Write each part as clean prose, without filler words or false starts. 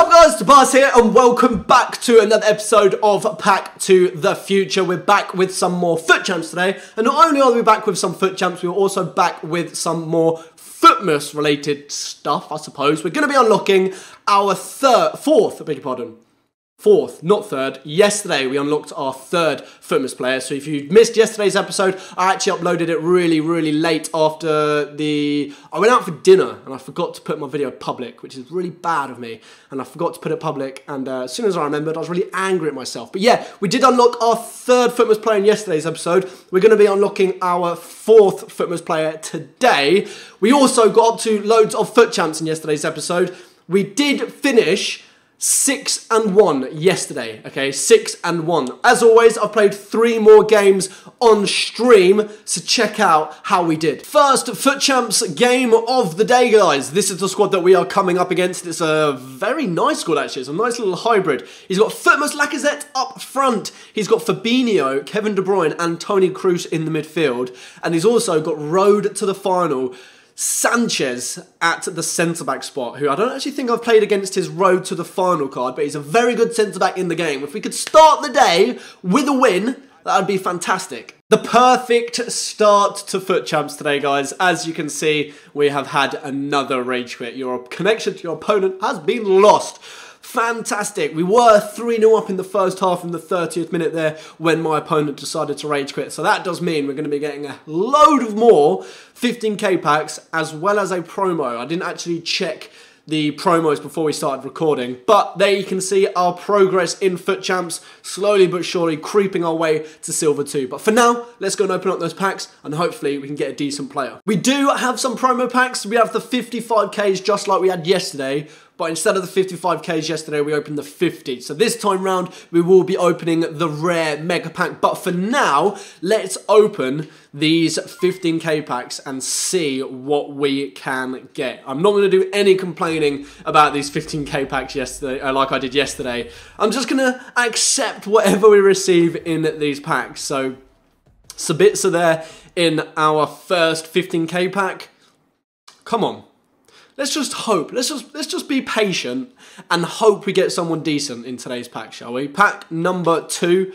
What's up guys, Tobias here and welcome back to another episode of Pack to the Future. We're back with some more FUT champs today, and not only are we back with some FUT champs, we're also back with some more FUTmas related stuff, I suppose. We're going to be unlocking our fourth, not third. Yesterday we unlocked our third FUTmas player, so if you missed yesterday's episode, I actually uploaded it really late after I went out for dinner and I forgot to put my video public, which is really bad of me, and I forgot to put it public, and as soon as I remembered, I was really angry at myself. But yeah, we did unlock our third FUTmas player in yesterday's episode. We're going to be unlocking our fourth FUTmas player today. We also got up to loads of FUT champs in yesterday's episode. We did finish 6-1 yesterday, okay, 6-1. As always, I've played 3 more games on stream, so check out how we did. First FUT champs game of the day, guys. This is the squad that we are coming up against. It's a very nice squad, actually. It's a nice little hybrid. He's got FUTmas Lacazette up front. He's got Fabinho, Kevin De Bruyne, and Toni Kroos in the midfield. And he's also got road to the final Sanchez at the centre-back spot, who I don't actually think I've played against his road to the final card, but he's a very good centre-back in the game. If we could start the day with a win, that would be fantastic. The perfect start to FUT champs today, guys. As you can see, we have had another rage quit. Your connection to your opponent has been lost. Fantastic. We were 3-0 up in the first half in the 30th minute there when my opponent decided to rage quit. So that does mean we're going to be getting a load of more 15k packs as well as a promo. I didn't actually check the promos before we started recording, but there you can see our progress in FUT champs, slowly but surely creeping our way to Silver 2. But for now, let's go and open up those packs and hopefully we can get a decent player. We do have some promo packs. We have the 55ks just like we had yesterday, but instead of the 55ks yesterday, we opened the 50. So this time round, we will be opening the rare mega pack. But for now, let's open these 15k packs and see what we can get. I'm not going to do any complaining about these 15k packs yesterday, like I did yesterday. I'm just going to accept whatever we receive in these packs. So Tobiias there in our first 15k pack. Come on. Let's just hope. Let's just be patient and hope we get someone decent in today's pack, shall we? Pack number 2.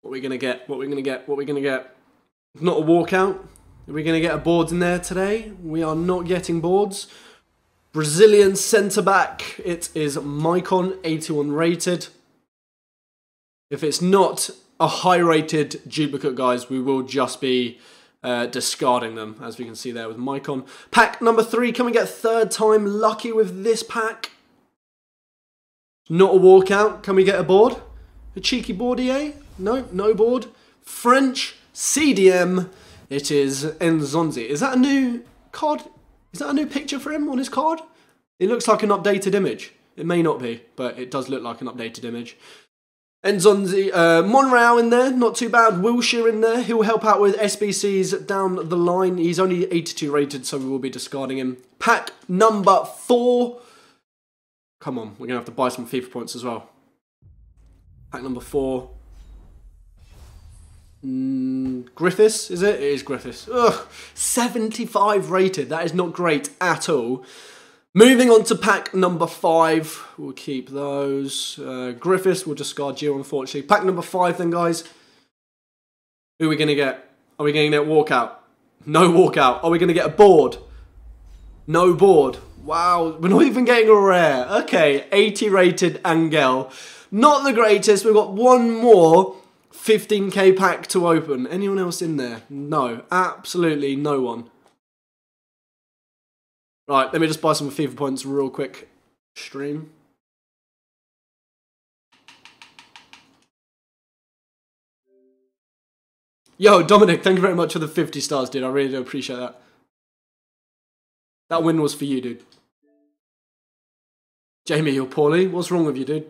What are we gonna get? What are we gonna get? What are we gonna get? Not a walkout. Are we gonna get a board in there today? We are not getting boards. Brazilian centre back. It is Maicon, 81 rated. If it's not a high rated duplicate, guys, we will just be discarding them, as we can see there with Maicon. Pack number 3, can we get third time lucky with this pack? Not a walkout, can we get a board? A cheeky board, EA? No, no board. French CDM, it is Enzonzi. Is that a new card? Is that a new picture for him on his card? It looks like an updated image. It may not be, but it does look like an updated image. Enzonzi, Monreal in there, not too bad. Wilshere in there, he'll help out with SBCs down the line. He's only 82 rated, so we will be discarding him. Pack number 4. Come on, we're going to have to buy some FIFA points as well. Pack number 4. Griffiths, is it? It is Griffiths. Ugh, 75 rated, that is not great at all. Moving on to pack number 5, we'll keep those. Griffiths, we'll discard you, unfortunately. Pack number 5 then, guys. Who are we going to get? Are we going to get a walkout? No walkout. Are we going to get a board? No board. Wow, we're not even getting a rare. Okay, 80 rated Angel. Not the greatest. We've got one more 15k pack to open. Anyone else in there? No, absolutely no one. Right, let me just buy some FIFA points real quick. Stream. Yo, Dominic, thank you very much for the 50 stars, dude. I really do appreciate that. That win was for you, dude. Jamie, you're poorly. What's wrong with you, dude?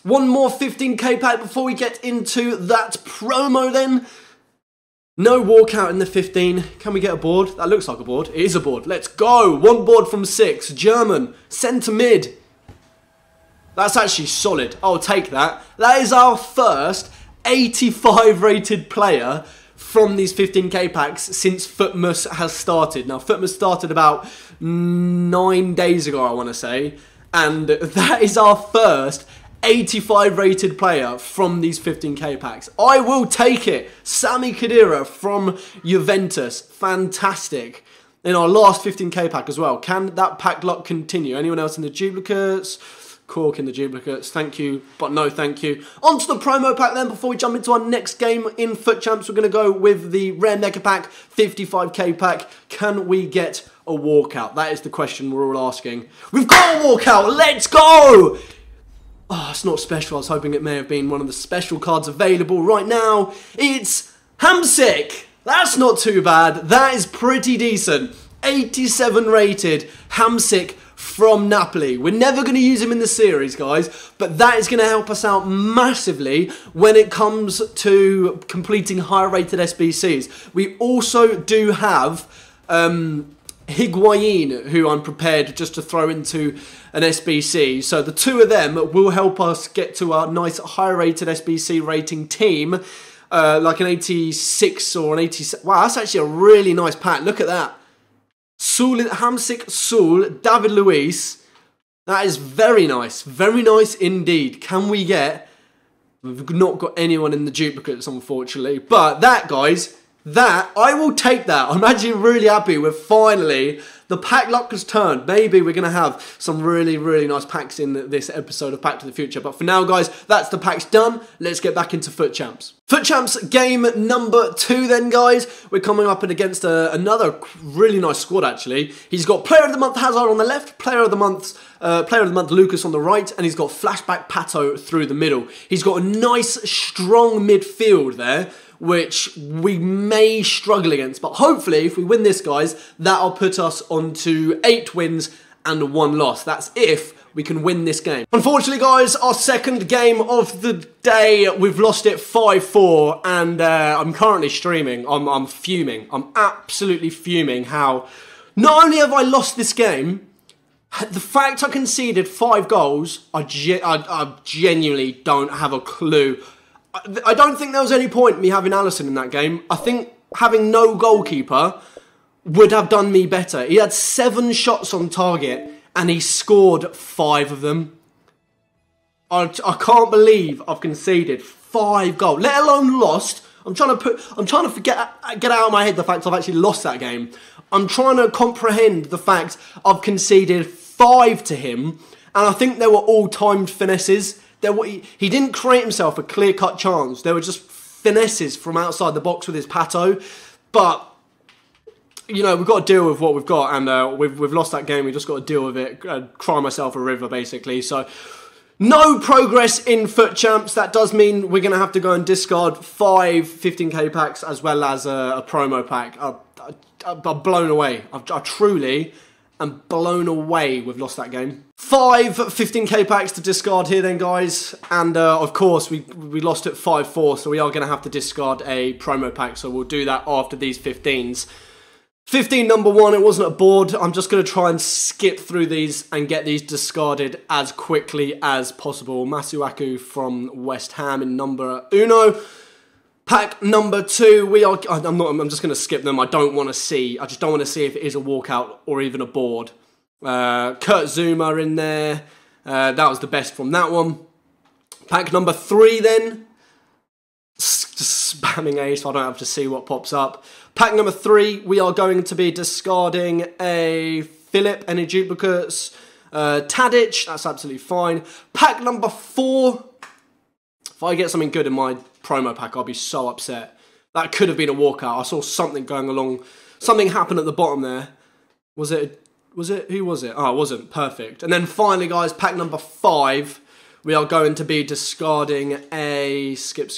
One more 15k pack before we get into that promo then. No walkout in the 15. Can we get a board? That looks like a board. It is a board. Let's go. One board from 6. German. Centre mid. That's actually solid. I'll take that. That is our first 85 rated player from these 15k packs since FUTmas has started. Now, FUTmas started about 9 days ago, I want to say. And that is our first 85 rated player from these 15k packs. I will take it. Sami Khedira from Juventus. Fantastic. In our last 15k pack as well. Can that pack luck continue? Anyone else in the duplicates? Cork in the duplicates. Thank you, but no thank you. On to the promo pack then. Before we jump into our next game in FUT Champs, we're going to go with the Rare Mega Pack, 55k pack. Can we get a walkout? That is the question we're all asking. We've got a walkout. Let's go! Oh, it's not special. I was hoping it may have been one of the special cards available right now. It's Hamsik. That's not too bad. That is pretty decent. 87 rated Hamsik from Napoli. We're never going to use him in the series, guys, but that is going to help us out massively when it comes to completing higher rated SBCs. We also do have Higuain, who I'm prepared just to throw into an SBC. So the two of them will help us get to our nice higher rated SBC rating team, like an 86 or an 87. Wow, that's actually a really nice pack. Look at that. Hamsik, Sul, David Luiz. That is very nice. Very nice indeed. Can we get... We've not got anyone in the duplicates, unfortunately. But that, guys, that, I will take that. I'm actually really happy with finally... The pack luck has turned. Maybe we're going to have some really, really nice packs in this episode of Pack to the Future. But for now, guys, that's the packs done. Let's get back into FUT Champs. FUT Champs game number 2 then, guys. We're coming up against another really nice squad, actually. He's got Player of the Month Hazard on the left, Player of the Month Lucas on the right, and he's got Flashback Pato through the middle. He's got a nice, strong midfield there, which we may struggle against. But hopefully, if we win this, guys, that'll put us onto 8 wins and 1 loss. That's if we can win this game. Unfortunately, guys, our second game of the day, we've lost it 5-4, and I'm currently streaming. I'm fuming. I'm absolutely fuming how not only have I lost this game, the fact I conceded 5 goals, I genuinely don't have a clue. I don't think there was any point me having Alisson in that game. I think having no goalkeeper would have done me better. He had 7 shots on target and he scored 5 of them. I can't believe I've conceded 5 goals, let alone lost. I'm trying to get out of my head the fact I've actually lost that game. I'm trying to comprehend the fact I've conceded 5 to him, and I think they were all timed finesses. He didn't create himself a clear-cut chance. There were just finesses from outside the box with his Pato. But, you know, we've got to deal with what we've got. And we've lost that game. We've just got to deal with it. Cry myself a river, basically. So, no progress in FUT Champs. That does mean we're going to have to go and discard 5 15k packs as well as a promo pack. I'm blown away. I truly... I'm blown away we've lost that game. 5 15k packs to discard here then, guys. And of course, we lost at 5-4, so we are going to have to discard a promo pack. So we'll do that after these 15s. 15 number 1, it wasn't a board. I'm just going to try and skip through these and get these discarded as quickly as possible. Masuaku from West Ham in number 1. Pack number 2, I'm just going to skip them. I just don't want to see if it is a walkout or even a board. Kurt Zuma in there. That was the best from that one. Pack number 3 then. Just spamming A so I don't have to see what pops up. Pack number 3, we are going to be discarding a Philip, any duplicates. Tadic, that's absolutely fine. Pack number 4. If I get something good in my promo pack, I'll be so upset. That could have been a walkout. I saw something going along. Something happened at the bottom there. Was it? Who was it? Oh, it wasn't. Perfect. And then finally, guys, pack number 5. We are going to be discarding a... Skip.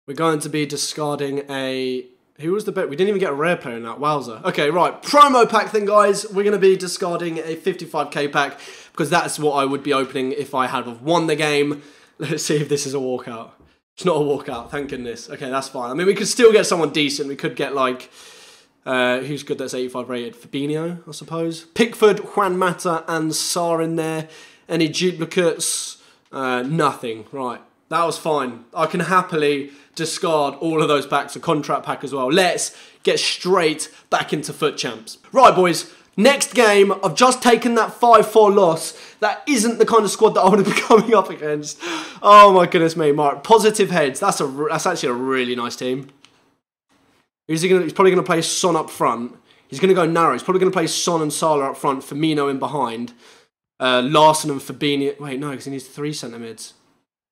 We're going to be discarding a... Who was the bet? We didn't even get a rare player in that. Wowza. Okay, right. Promo pack then, guys. We're going to be discarding a 55k pack because that's what I would be opening if I had won the game. Let's see if this is a walkout. It's not a walkout, thank goodness. Okay, that's fine. I mean, we could still get someone decent. We could get, like... Who's good that's 85 rated? Fabinho, I suppose. Pickford, Juan Mata and Sarr in there. Any duplicates? Nothing. Right. That was fine. I can happily discard all of those packs, a contract pack as well. Let's get straight back into FUT Champs. Right, boys. Next game, I've just taken that 5-4 loss. That isn't the kind of squad that I want to be coming up against. Oh my goodness me, Mark. Positive heads. That's actually a really nice team. He's probably going to play Son up front. He's going to go narrow. He's probably going to play Son and Salah up front, Firmino in behind. Larson and Fabinho. Wait, no, because he needs 3 centre mids.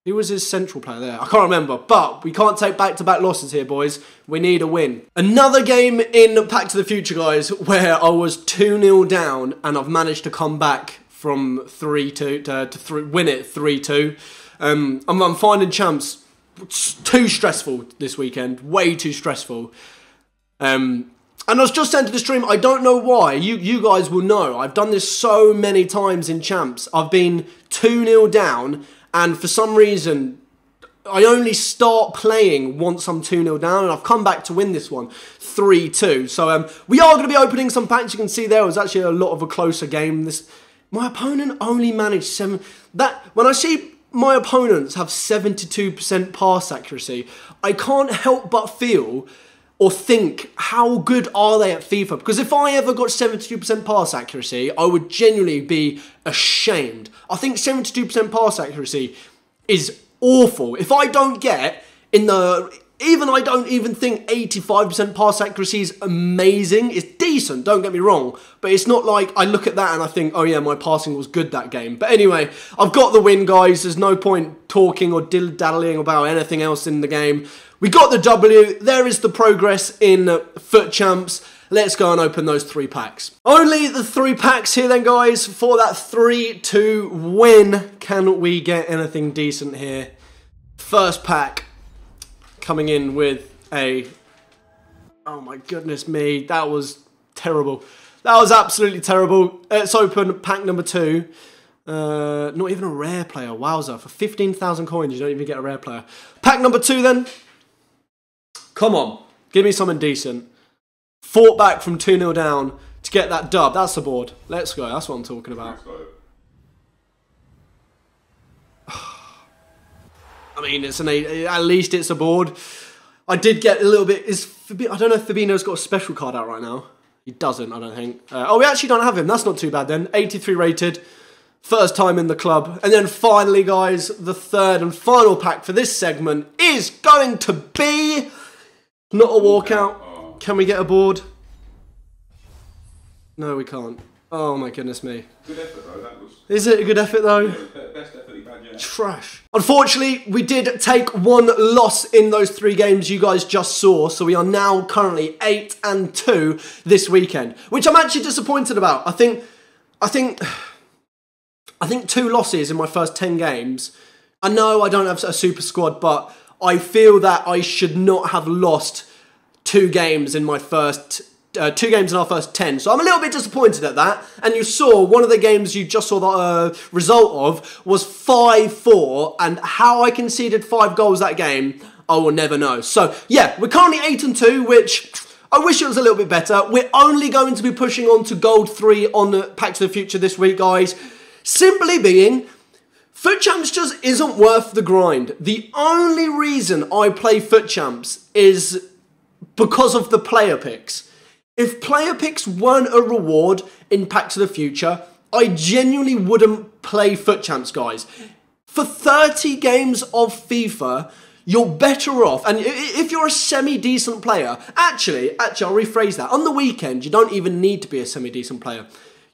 Who was his central player there? I can't remember. But we can't take back-to-back losses here, boys. We need a win. Another game in Pack to the Future, guys, where I was 2-0 down and I've managed to come back from 3-2 to win it 3-2. I'm finding champs too stressful this weekend. Way too stressful. And I was just saying to the stream, I don't know why. You guys will know. I've done this so many times in champs. I've been 2-0 down. And for some reason, I only start playing once I'm 2-0 down, and I've come back to win this one, 3-2. So we are going to be opening some packs. You can see there was actually a lot of a closer game. My opponent only managed 7. When I see my opponents have 72% pass accuracy, I can't help but feel or think, how good are they at FIFA? Because if I ever got 72% pass accuracy, I would genuinely be ashamed. I think 72% pass accuracy is awful. If I don't get I don't even think 85% pass accuracy is amazing. It's decent, don't get me wrong. But it's not like I look at that and I think, oh yeah, my passing was good that game. But anyway, I've got the win, guys. There's no point talking or dilly-dallying about anything else in the game. We got the W. There is the progress in FUT Champs. Let's go and open those 3 packs. Only the 3 packs here then, guys, for that 3-2 win. Can we get anything decent here? First pack coming in with a... Oh my goodness me, that was terrible. That was absolutely terrible. Let's open pack number 2. Not even a rare player, wowza. For 15,000 coins, you don't even get a rare player. Pack number 2 then. Come on, give me something decent. Fought back from 2-0 down to get that dub. That's the board. Let's go. That's what I'm talking about. I mean, at least it's a board. I did get a little bit... I don't know if Fabinho's got a special card out right now. He doesn't, I don't think. Oh, we actually don't have him. That's not too bad then. 83 rated. First time in the club. And then finally, guys, the third and final pack for this segment is going to be... Not a walkout. Can we get a board? No, we can't. Oh my goodness me. Good effort though, that was... Is it a good effort though? Yeah, best effort you've had, yeah. Trash. Unfortunately, we did take 1 loss in those 3 games you guys just saw, so we are now currently 8-2 this weekend, which I'm actually disappointed about. I think 2 losses in my first 10 games. I know I don't have a super squad, but I feel that I should not have lost 2 games in my first 2 games in our first 10. So I'm a little bit disappointed at that. And you saw one of the games you just saw the result of was 5-4, and how I conceded 5 goals that game, I will never know. So yeah, we're currently 8-2, which I wish it was a little bit better. We're only going to be pushing on to Gold 3 on Pack to the Future this week, guys. Simply being, FUT Champs just isn't worth the grind. The only reason I play FUT Champs is because of the player picks. If player picks weren't a reward in Pack to the Future, I genuinely wouldn't play FUT Champs, guys. For 30 games of FIFA, you're better off, and if you're a semi-decent player, actually, I'll rephrase that. On the weekend, you don't even need to be a semi-decent player.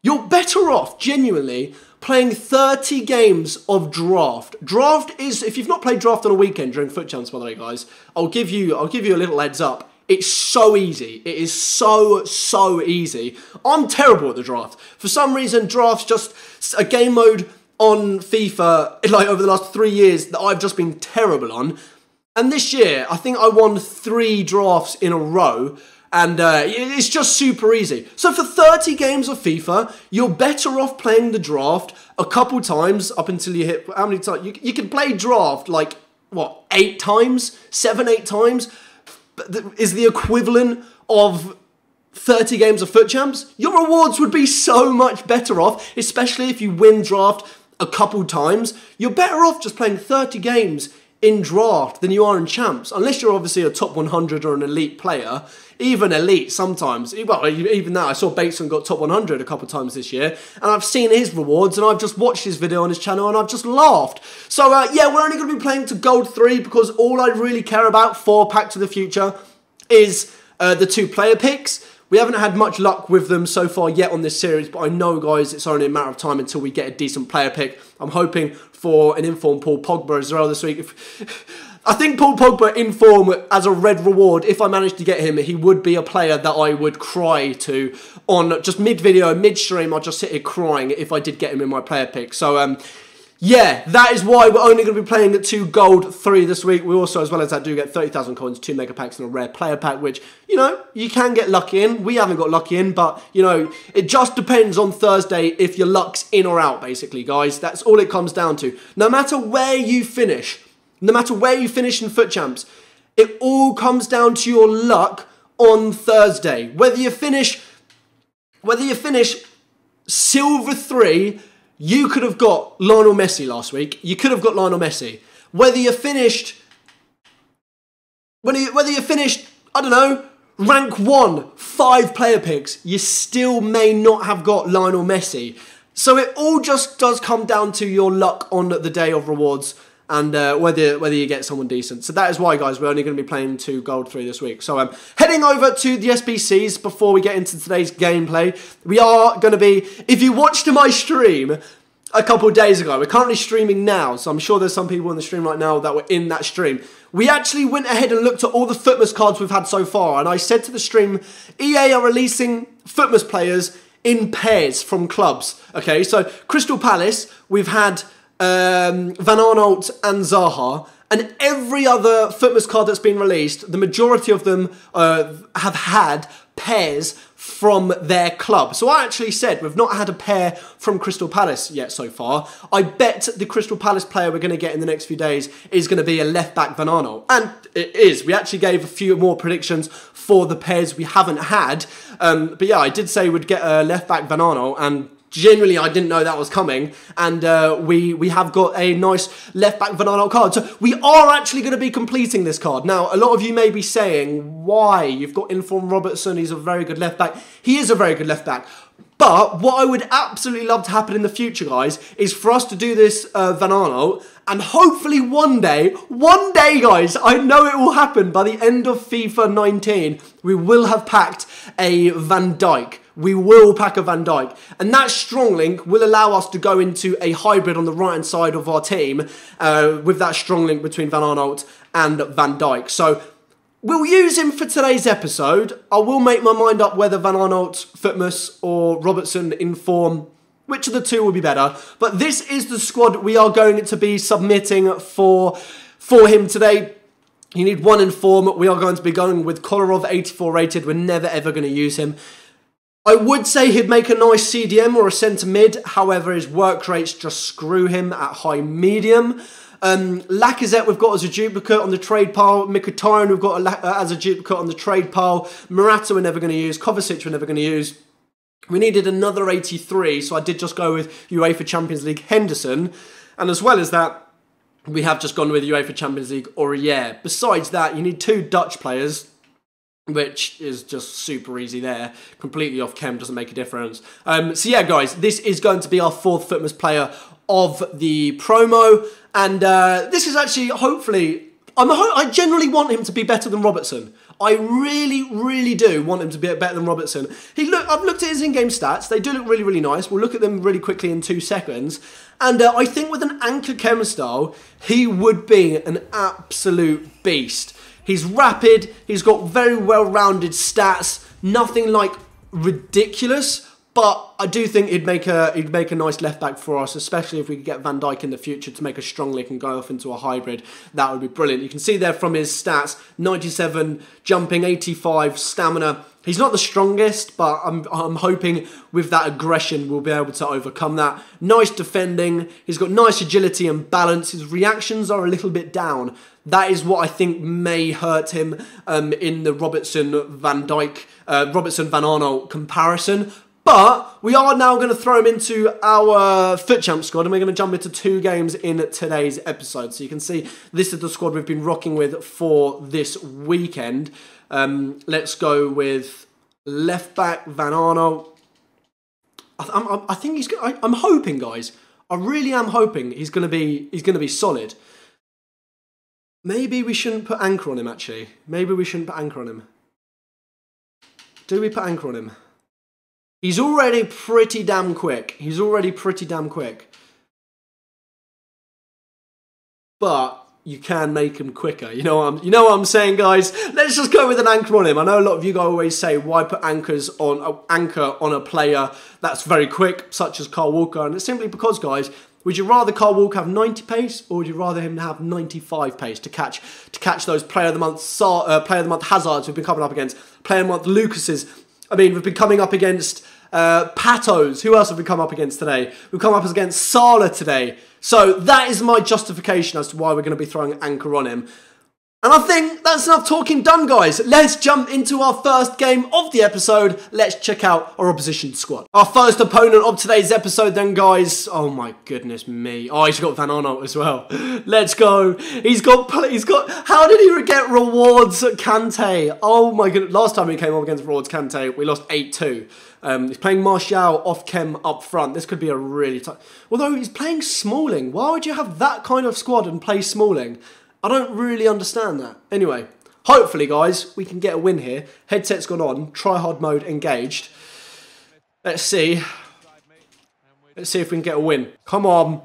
You're better off, genuinely, playing 30 games of draft. Draft is, if you've not played draft on a weekend during FUT Champs, by the way, guys, I'll give you a little heads up. It's so easy. It is so easy. I'm terrible at the draft. For some reason, draft's just a game mode on FIFA, like over the last 3 years, that I've just been terrible on. And this year, I think I won 3 drafts in a row. And it's just super easy. So for 30 games of FIFA, you're better off playing the draft a couple times up until you hit... How many times? You can play draft like, what, 8 times? 7, 8 times? Is the equivalent of 30 games of FUT Champs, your rewards would be so much better off, especially if you win draft a couple times. You're better off just playing 30 games in draft than you are in champs, unless you're obviously a top 100 or an elite player. Even elite sometimes, well, even that, I saw Bateson got top 100 a couple times this year, and I've seen his rewards, and I've just watched his video on his channel, and I've just laughed. So yeah, we're only going to be playing to Gold 3, because all I really care about for Pack to the Future is the 2 player picks. We haven't had much luck with them so far yet on this series, but I know, guys, it's only a matter of time until we get a decent player pick. I'm hoping for an informed Paul Pogba as well this week. I think Paul Pogba in form as a red reward, if I managed to get him, he would be a player that I would cry to on just mid-video, mid-stream. I'd just sit here crying if I did get him in my player pick. So, yeah, that is why we're only going to be playing at 2 Gold 3 this week. We also, as well as that, do get 30,000 coins, 2 mega packs, and a rare player pack, which, you know, you can get lucky in. We haven't got lucky in, but, you know, it just depends on Thursday if your luck's in or out, basically, guys. That's all it comes down to. No matter where you finish in FUT Champs, it all comes down to your luck on Thursday. Whether you finish Silver 3, you could have got Lionel Messi last week. You could have got Lionel Messi. Whether you finished, I don't know, rank 1, 5 player picks, you still may not have got Lionel Messi. So it all just does come down to your luck on the day of rewards, and whether you get someone decent. So that is why, guys, we're only going to be playing 2 Gold 3 this week. So heading over to the SBCs before we get into today's gameplay. We are going to be, if you watched my stream a couple of days ago, we're currently streaming now, so I'm sure there's some people in the stream right now that were in that stream. We actually went ahead and looked at all the FUTmas cards we've had so far, and I said to the stream, EA are releasing FUTmas players in pairs from clubs. Okay, so Crystal Palace, we've had Van Aanholt and Zaha, and every other FUTmas card that's been released, the majority of them have had pairs from their club. So I actually said we've not had a pair from Crystal Palace yet so far. I bet the Crystal Palace player we're going to get in the next few days is going to be a left-back Van Aanholt. And it is. We actually gave a few more predictions for the pairs we haven't had. But yeah, I did say we'd get a left-back Van Aanholt, and genuinely, I didn't know that was coming, and we have got a nice left-back Van Aanholt card. So we are actually going to be completing this card. Now, a lot of you may be saying, why? You've got Inform Robertson, he's a very good left-back. He is a very good left-back. But what I would absolutely love to happen in the future, guys, is for us to do this Van Aanholt, and hopefully one day, guys, I know it will happen, by the end of FIFA 19, we will have packed a Van Dijk. We will pack a Van Dijk. And that strong link will allow us to go into a hybrid on the right-hand side of our team with that strong link between Van Aanholt and Van Dijk. So we'll use him for today's episode. I will make my mind up whether Van Aanholt, FUTmas, or Robertson in form, which of the two will be better. But this is the squad we are going to be submitting for him today. You need one in form. We are going to be going with Kolarov, 84 rated. We're never ever going to use him. I would say he'd make a nice CDM or a centre mid. However, his work rates just screw him at high medium. Lacazette we've got as a duplicate on the trade pile. Mkhitaryan we've got as a duplicate on the trade pile. Morata we're never going to use. Kovacic we're never going to use. We needed another 83, so I did just go with UEFA Champions League Henderson. And as well as that, we have just gone with UEFA Champions League Aurier. Besides that, you need 2 Dutch players, which is just super easy there. Completely off chem, doesn't make a difference. So yeah, guys, this is going to be our 4th FUTmas player of the promo. And this is actually, hopefully, I generally want him to be better than Robertson. I really, really do want him to be better than Robertson. I've looked at his in-game stats. They do look really, really nice. We'll look at them really quickly in 2 seconds. And I think with an anchor chem style, he would be an absolute beast. He's rapid, he's got very well-rounded stats, nothing like ridiculous, but I do think he'd make a nice left-back for us, especially if we could get Van Dijk in the future to make a strong link and go off into a hybrid. That would be brilliant. You can see there from his stats, 97 jumping, 85 stamina, He's not the strongest, but I'm hoping with that aggression we'll be able to overcome that. Nice defending. He's got nice agility and balance. His reactions are a little bit down. That is what I think may hurt him in the Robertson-Van Aanholt comparison. But we are now going to throw him into our FUT Champ squad, and we're going to jump into 2 games in today's episode. So you can see this is the squad we've been rocking with for this weekend. Let's go with left back Van Aanholt. I think he's. I'm hoping, guys. I really am hoping he's going to be solid. Maybe we shouldn't put anchor on him. Actually, maybe we shouldn't put anchor on him. Do we put anchor on him? He's already pretty damn quick. But you can make him quicker. You know what I'm saying, guys? Let's just go with an anchor on him. I know a lot of you guys always say, why put anchor on a player that's very quick, such as Kyle Walker? And it's simply because, guys, would you rather Kyle Walker have 90 pace, or would you rather him have 95 pace to catch those player of the month Hazards we've been coming up against, player of the month Lucases? I mean, we've been coming up against Patos. Who else have we come up against today? We've come up against Salah today. So that is my justification as to why we're going to be throwing anchor on him. And I think that's enough talking done, guys. Let's jump into our first game of the episode. Let's check out our opposition squad. Our first opponent of today's episode then, guys. Oh my goodness me. Oh, he's got Van Aanholt as well. Let's go. He's got, how did he get rewards at Kante? Oh my goodness. Last time he came up against rewards Kante, we lost 8-2. He's playing Martial off Chem up front. This could be a really tough. Although he's playing Smalling. Why would you have that kind of squad and play Smalling? I don't really understand that. Anyway, hopefully, guys, we can get a win here. Headset's gone on. Try hard mode engaged. Let's see. Let's see if we can get a win. Come on.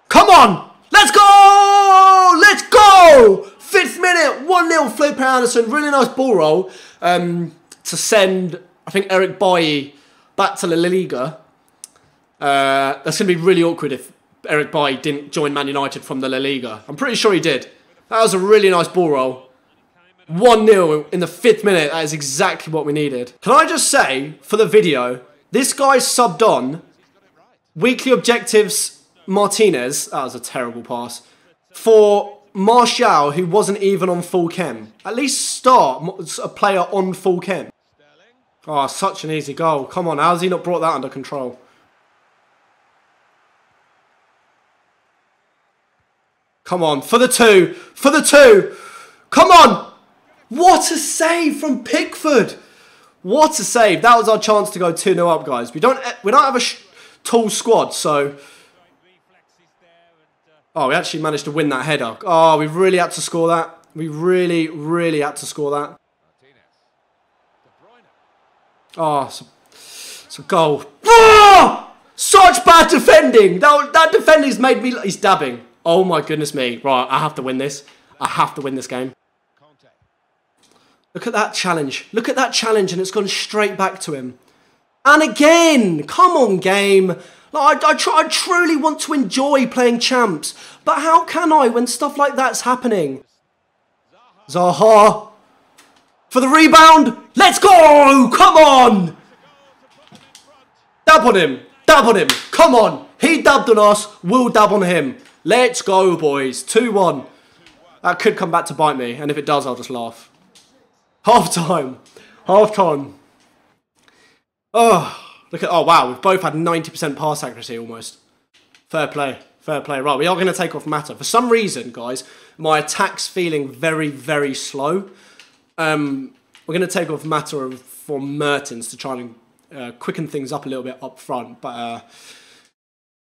Come on! Let's go! Let's go! 5th minute, 1-0 Felipe Anderson. Really nice ball roll to send, I think, Eric Bailly back to La Liga. That's going to be really awkward if Eric Bailly didn't join Man United from the La Liga. I'm pretty sure he did. That was a really nice ball roll. 1-0 in the 5th minute. That is exactly what we needed. Can I just say, for the video, this guy subbed on weekly objectives Martinez. That was a terrible pass. For Martial, who wasn't even on full chem. At least start a player on full chem. Oh, such an easy goal. Come on, how has he not brought that under control? Come on, for the 2. For the 2. Come on. What a save from Pickford. What a save. That was our chance to go 2-0 up, guys. We don't have a tall squad, so... Oh, we actually managed to win that header. Oh, we really had to score that. We really, really had to score that. Oh, it's a goal. Oh! Such bad defending. That defending's made me... He's dabbing. Oh my goodness me. Right, I have to win this. I have to win this game. Look at that challenge. Look at that challenge, and it's gone straight back to him. And again. Come on, game. Like, I truly want to enjoy playing champs. But how can I when stuff like that's happening? Zaha. For the rebound. Let's go. Come on. Dab on him. Dab on him. Come on. He dabbed on us. We'll dab on him. Let's go, boys. 2-1. That could come back to bite me. And if it does, I'll just laugh. Half time. Half time. Oh, look at... Oh, wow. We've both had 90% pass accuracy almost. Fair play. Fair play. Right, we are going to take off Mata. For some reason, guys, my attack's feeling very, very slow. We're going to take off Mata for Mertens to try and quicken things up a little bit up front. But...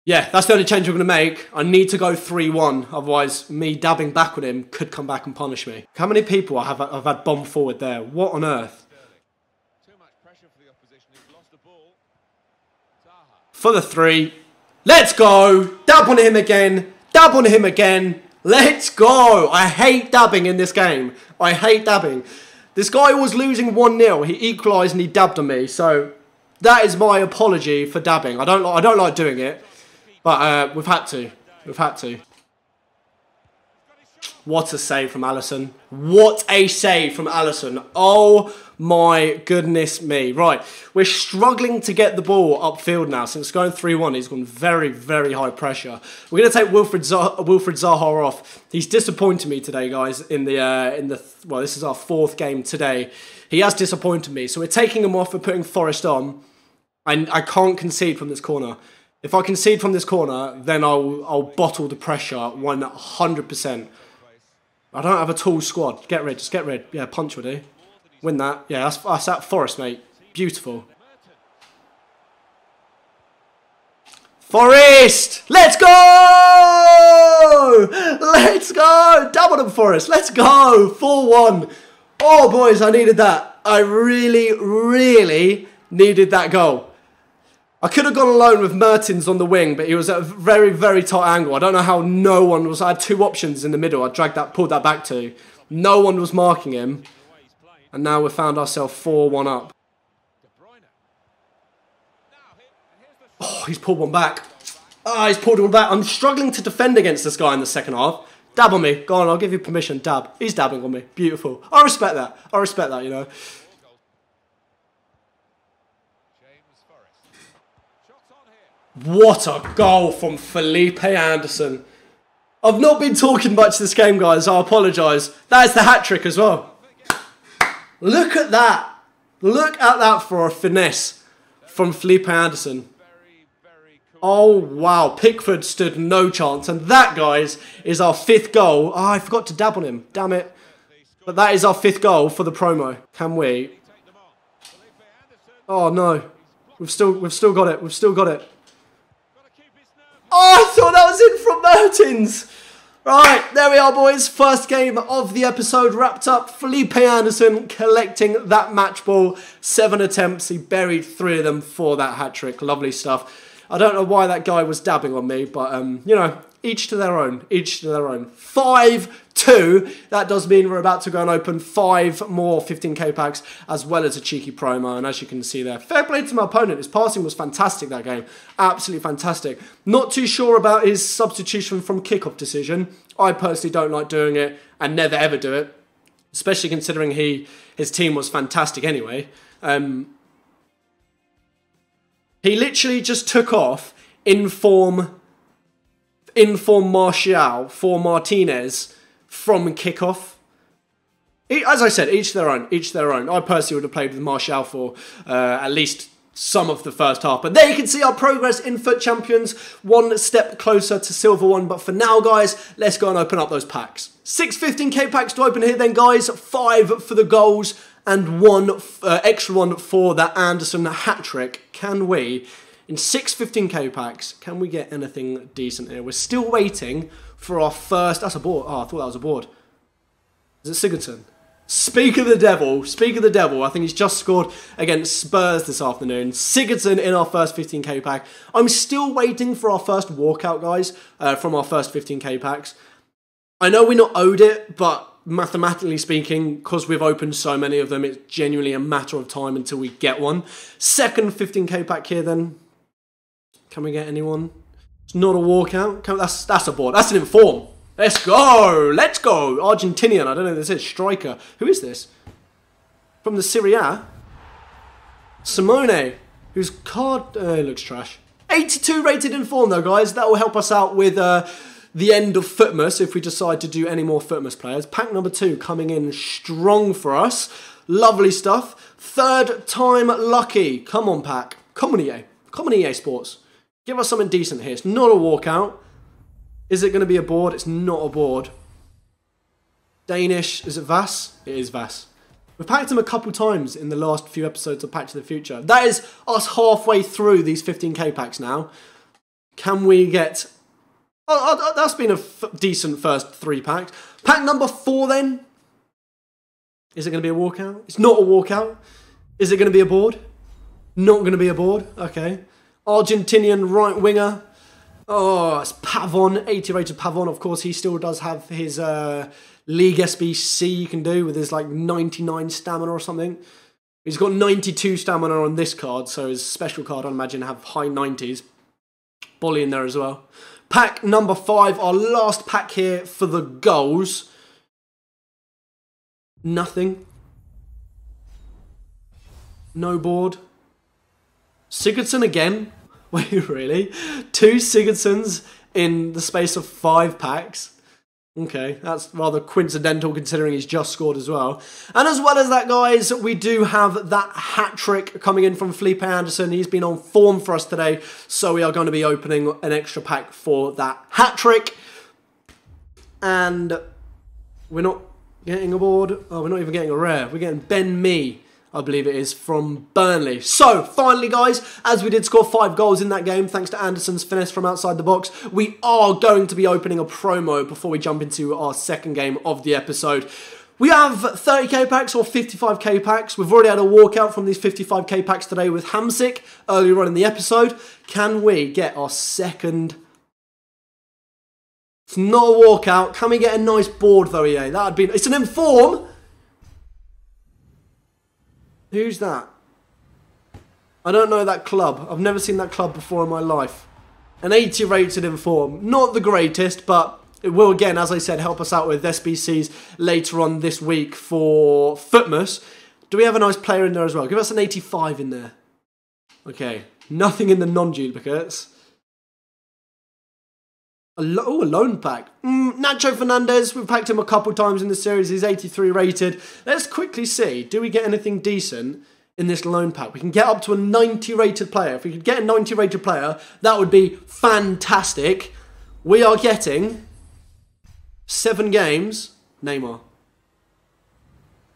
yeah, that's the only change we're going to make. I need to go 3-1. Otherwise, me dabbing back with him could come back and punish me. How many people I've had bomb forward there? What on earth? For the 3. Let's go. Dab on him again. Dab on him again. Let's go. I hate dabbing in this game. I hate dabbing. This guy was losing 1-0. He equalised and he dabbed on me. So that is my apology for dabbing. I don't like doing it. But we've had to. We've had to. What a save from Alisson. What a save from Alisson. Oh my goodness me. Right, we're struggling to get the ball upfield now. Since going 3-1, he's gone very, very high pressure. We're going to take Wilfried Zaha off. He's disappointed me today, guys, well, this is our 4th game today. He has disappointed me. So we're taking him off, we're putting Forest on. I can't concede from this corner. If I concede from this corner, then I'll bottle the pressure 100%. I don't have a tall squad. Get rid, just get rid. Yeah, punch will do. Win that. Yeah, that's at Forest, mate. Beautiful. Forest! Let's go! Let's go! Double them, Forest. Let's go! 4-1. Oh, boys, I needed that. I really, really needed that goal. I could have gone alone with Mertens on the wing, but he was at a very, very tight angle. I don't know how no one was... I had 2 options in the middle. I pulled that back to. No one was marking him. And now we've found ourselves 4-1 up. Oh, he's pulled one back. Ah, he's pulled one back. I'm struggling to defend against this guy in the second half. Dab on me. Go on, I'll give you permission. Dab. He's dabbing on me. Beautiful. I respect that. I respect that, you know. What a goal from Felipe Anderson. I've not been talking much this game, guys. I apologise. That is the hat-trick as well. Look at that. Look at that for a finesse from Felipe Anderson. Oh, wow. Pickford stood no chance. And that, guys, is our 5th goal. Oh, I forgot to dab on him. Damn it. But that is our 5th goal for the promo. Can we? Oh, no. We've still got it. We've still got it. Oh, I thought that was in from Mertens. Right, there we are, boys. First game of the episode wrapped up. Felipe Anderson collecting that match ball. 7 attempts. He buried 3 of them for that hat-trick. Lovely stuff. I don't know why that guy was dabbing on me, but, you know, each to their own. Each to their own. 5-2. That does mean we're about to go and open 5 more 15k packs, as well as a cheeky promo. And as you can see there, fair play to my opponent. His passing was fantastic that game. Absolutely fantastic. Not too sure about his substitution from kickoff decision. I personally don't like doing it and never ever do it, especially considering his team was fantastic anyway. He literally just took off in form Martial for Martinez from kickoff. As I said, each their own, each their own. I personally would have played with Martial for at least some of the first half. But there you can see our progress in FUT Champions. 1 step closer to Silver 1. But for now, guys, let's go and open up those packs. 6 15k packs to open here then, guys. 5 for the goals and 1 extra one for that Anderson hat-trick. Can we, in 6 15k packs, can we get anything decent here? We're still waiting for our first... That's a board. Oh, I thought that was a board. Is it Sigurdsson? Speak of the devil. Speak of the devil. I think he's just scored against Spurs this afternoon. Sigurdsson in our first 15k pack. I'm still waiting for our first walkout, guys, from our first 15k packs. I know we're not owed it, but mathematically speaking, because we've opened so many of them, it's genuinely a matter of time until we get one. Second 15k pack here then. Can we get anyone? It's not a walkout. That's a board. That's an inform. Let's go. Let's go. Argentinian. I don't know who this is. Striker. Who is this? From the Serie A. Simone. Whose card looks trash. 82 rated in form though, guys. That will help us out with the end of FUTmas if we decide to do any more FUTmas players. Pack number 2 coming in strong for us. Lovely stuff. 3rd time lucky. Come on, pack. Come on, EA. Come on, EA Sports. Give us something decent here. It's not a walkout. Is it going to be a board? It's not a board. Danish. Is it Vass? It is Vass. We've packed him a couple times in the last few episodes of Pack to the Future. That is us halfway through these 15k packs now. Can we get... Oh, that's been a decent first 3 packs. Pack number 4 then. Is it going to be a walkout? It's not a walkout. Is it going to be a board? Not going to be a board. Okay. Argentinian right winger. Oh, it's Pavon, 80 rated Pavon. Of course, he still does have his League SBC you can do with his like 99 stamina or something. He's got 92 stamina on this card, so his special card, I imagine, have high 90s. Bolly in there as well. Pack number 5, our last pack here for the goals. Nothing. No board. Sigurdsson again? Wait, really? 2 Sigurdssons in the space of 5 packs? Okay, that's rather coincidental considering he's just scored as well. And as well as that, guys, we do have that hat-trick coming in from Felipe Anderson. He's been on form for us today, so we are going to be opening an extra pack for that hat-trick. And we're not getting a board. Oh, we're not even getting a rare. We're getting Ben Mee, I believe it is, from Burnley. So, finally, guys, as we did score 5 goals in that game, thanks to Anderson's finesse from outside the box, we are going to be opening a promo before we jump into our second game of the episode. We have 30k packs or 55k packs. We've already had a walkout from these 55k packs today with Hamsik earlier on in the episode. Can we get our second? It's not a walkout. Can we get a nice board, though, EA? That would be... It's an inform! Who's that? I don't know that club. I've never seen that club before in my life. An 80 rated inform. Not the greatest, but it will, again, as I said, help us out with SBCs later on this week for FUTmas. Do we have a nice player in there as well? Give us an 85 in there. Okay. Nothing in the non-duplicates. A loan pack. Nacho Fernandez, we've packed him a couple times in the series. He's 83 rated. Let's quickly see. Do we get anything decent in this loan pack? We can get up to a 90 rated player. If we could get a 90 rated player, that would be fantastic. We are getting 7 games. Neymar.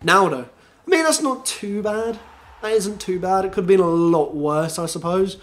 Naldo. I mean, that's not too bad. That isn't too bad. It could have been a lot worse, I suppose.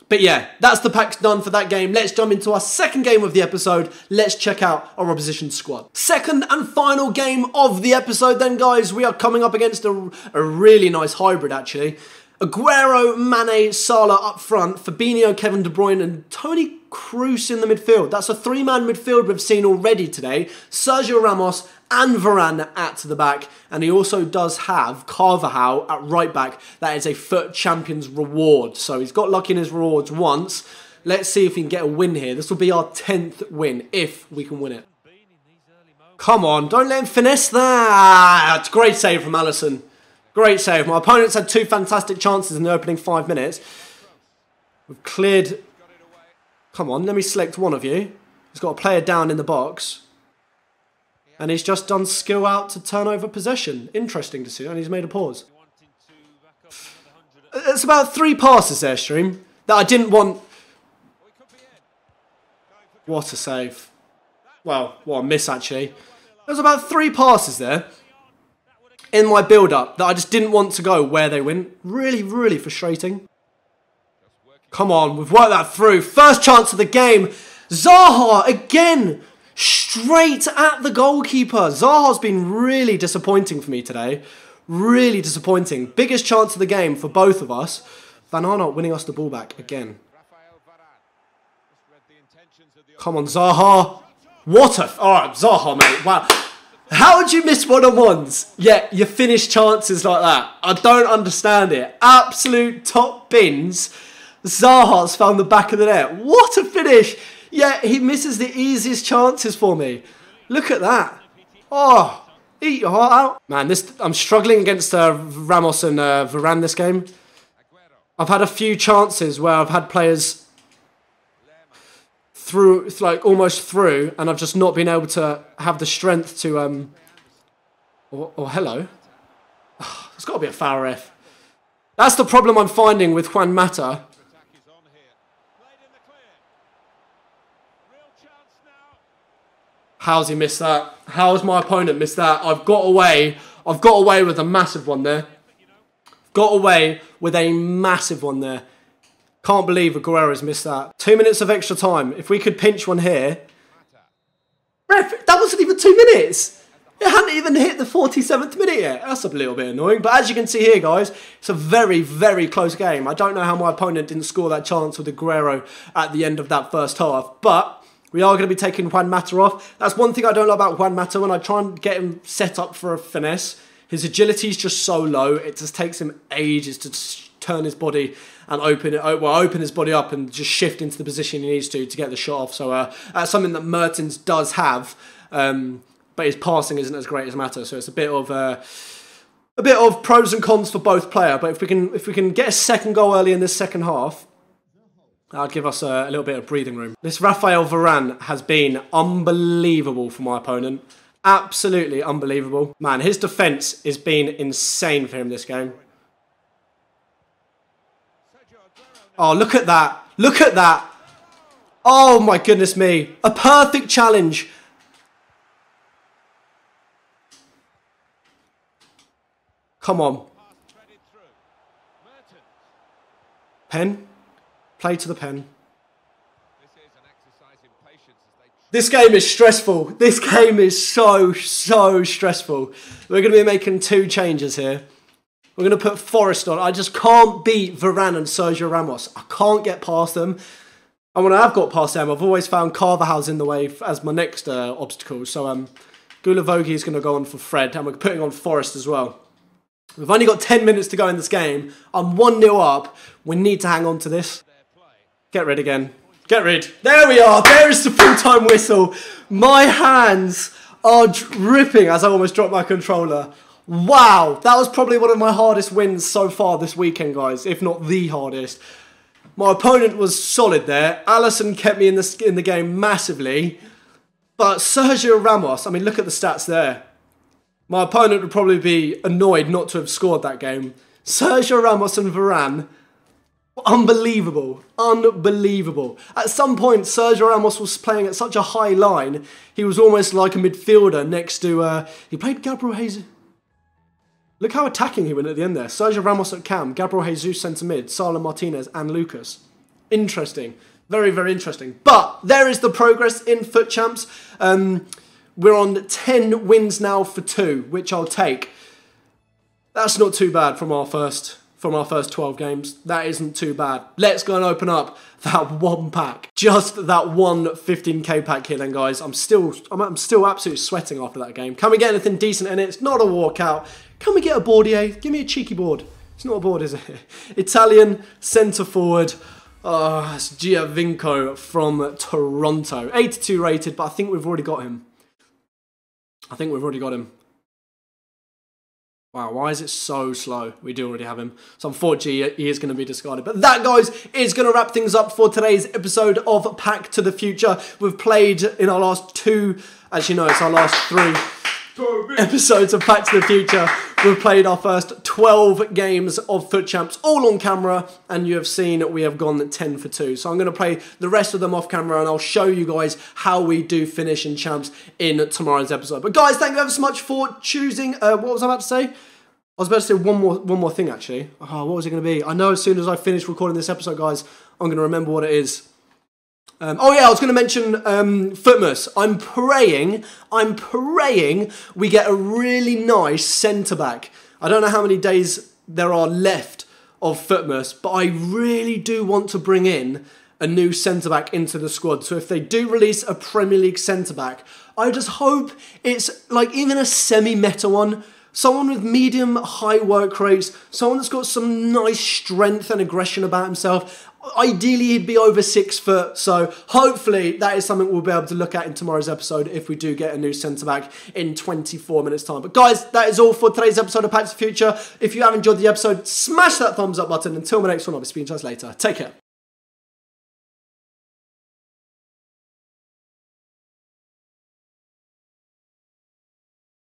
But yeah, that's the packs done for that game. Let's jump into our second game of the episode. Let's check out our opposition squad. Second and final game of the episode then, guys. We are coming up against a really nice hybrid, actually. Aguero, Mane, Salah up front. Fabinho, Kevin De Bruyne and Toni Kroos in the midfield. That's a 3-man midfield we've seen already today. Sergio Ramos and Varane at the back. And he also does have Carvajal at right back. That is a FUT Champions reward. So he's got lucky in his rewards once. Let's see if we can get a win here. This will be our 10th win, if we can win it. Come on, don't let him finesse that. It's a great save from Alisson. Great save. My opponents had 2 fantastic chances in the opening 5 minutes. We've cleared... Come on, let me select one of you. He's got a player down in the box. And he's just done skill out to turn over possession. Interesting to see. And he's made a pause. It's about 3 passes there, Stream, that I didn't want. What a save. Well, what a miss, actually. There's about 3 passes there in my build-up that I just didn't want to go where they went. Really, really frustrating. Come on, we've worked that through. First chance of the game. Zaha again. Straight at the goalkeeper. Zaha's been really disappointing for me today. Really disappointing. Biggest chance of the game for both of us. Van Aanholt winning us the ball back again. Come on, Zaha. What a... Alright, Zaha, mate. Wow. How would you miss one-on-ones? Yeah, you finish chances like that. I don't understand it. Absolute top bins. Zaha's found the back of the net. What a finish. Yeah, he misses the easiest chances for me. Look at that. Oh, eat your heart out. Man, I'm struggling against Ramos and Varane this game. I've had a few chances where I've had players through, like almost through, and I've just not been able to have the strength to... hello. Oh, there's got to be a foul, ref. That's the problem I'm finding with Juan Mata. How's he missed that? How's my opponent missed that? I've got away with a massive one there. Got away with a massive one there. Can't believe Aguero's missed that. 2 minutes of extra time. If we could pinch one here. Ref, that wasn't even 2 minutes. It hadn't even hit the 47th minute yet. That's a little bit annoying. But as you can see here, guys, it's a very, very close game. I don't know how my opponent didn't score that chance with Aguero at the end of that first half. But we are going to be taking Juan Mata off. That's one thing I don't like about Juan Mata. When I try and get him set up for a finesse, his agility is just so low. It just takes him ages to turn his body and open his body up and just shift into the position he needs to get the shot off. So that's something that Mertens does have. but his passing isn't as great as Mata. So it's a bit of pros and cons for both players. But if we can get a second goal early in this second half, that'll give us a little bit of breathing room. This Raphael Varane has been unbelievable for my opponent. Absolutely unbelievable. Man, his defence has been insane for him this game. Oh, look at that. Look at that. Oh, my goodness me. A perfect challenge. Come on. Pen. Play to the pen. This game is stressful. This game is so stressful. We're going to be making 2 changes here. We're going to put Forrest on. I just can't beat Varane and Sergio Ramos. I can't get past them. And when I have got past them, I've always found Carvajal's in the way as my next obstacle. So Gulavogi is going to go on for Fred, and we're putting on Forrest as well. We've only got 10 minutes to go in this game. I'm 1-0 up. We need to hang on to this. Get rid again. Get rid. There we are. There is the full-time whistle. My hands are dripping as I almost dropped my controller. Wow. That was probably one of my hardest wins so far this weekend, guys, if not the hardest. My opponent was solid there. Alisson kept me in the game massively. But Sergio Ramos, I mean, look at the stats there. My opponent would probably be annoyed not to have scored that game. Sergio Ramos and Varane, unbelievable. Unbelievable. At some point, Sergio Ramos was playing at such a high line, he was almost like a midfielder next to... he played Gabriel Jesus. Look how attacking he went at the end there. Sergio Ramos at cam, Gabriel Jesus centre mid, Sala Martinez and Lucas. Interesting. Very, very interesting. But there is the progress in FUT Champs. We're on 10 wins now for 2, which I'll take. That's not too bad from our first 12 games. That isn't too bad. Let's go and open up that one pack. Just that one 15k pack here then, guys. I'm still absolutely sweating after that game. Can we get anything decent in it? It's not a walkout. Can we get a boardier? Give me a cheeky board. It's not a board, is it? Italian centre forward. It's Giovinco from Toronto. 82 rated, but I think we've already got him. Wow, why is it so slow? We do already have him. So unfortunately, he is going to be discarded. But that, guys, is going to wrap things up for today's episode of Pack to the Future. We've played in our last 2... Actually, no, it's our last 3 episodes of Pack to the Future. We've played our first 12 games of FUT Champs, all on camera, and you have seen we have gone 10 for 2. So I'm going to play the rest of them off camera, and I'll show you guys how we do finish in Champs in tomorrow's episode. But guys, thank you ever so much for choosing... what was I about to say? I was about to say one more thing, actually. Oh, what was it going to be? I know as soon as I finish recording this episode, guys, I'm going to remember what it is. Oh yeah, I was going to mention FUTmas. I'm praying we get a really nice centre-back. I don't know how many days there are left of FUTmas, but I really do want to bring in a new centre-back into the squad. So if they do release a Premier League centre-back, I just hope it's like even a semi-meta one. Someone with medium-high work rates, someone that's got some nice strength and aggression about himself. Ideally, he'd be over 6 foot, so hopefully that is something we'll be able to look at in tomorrow's episode if we do get a new centre-back in 24 minutes' time. But guys, that is all for today's episode of Pack to the Future. If you have enjoyed the episode, smash that thumbs up button. Until my next one, I'll be speaking to you guys later. Take care.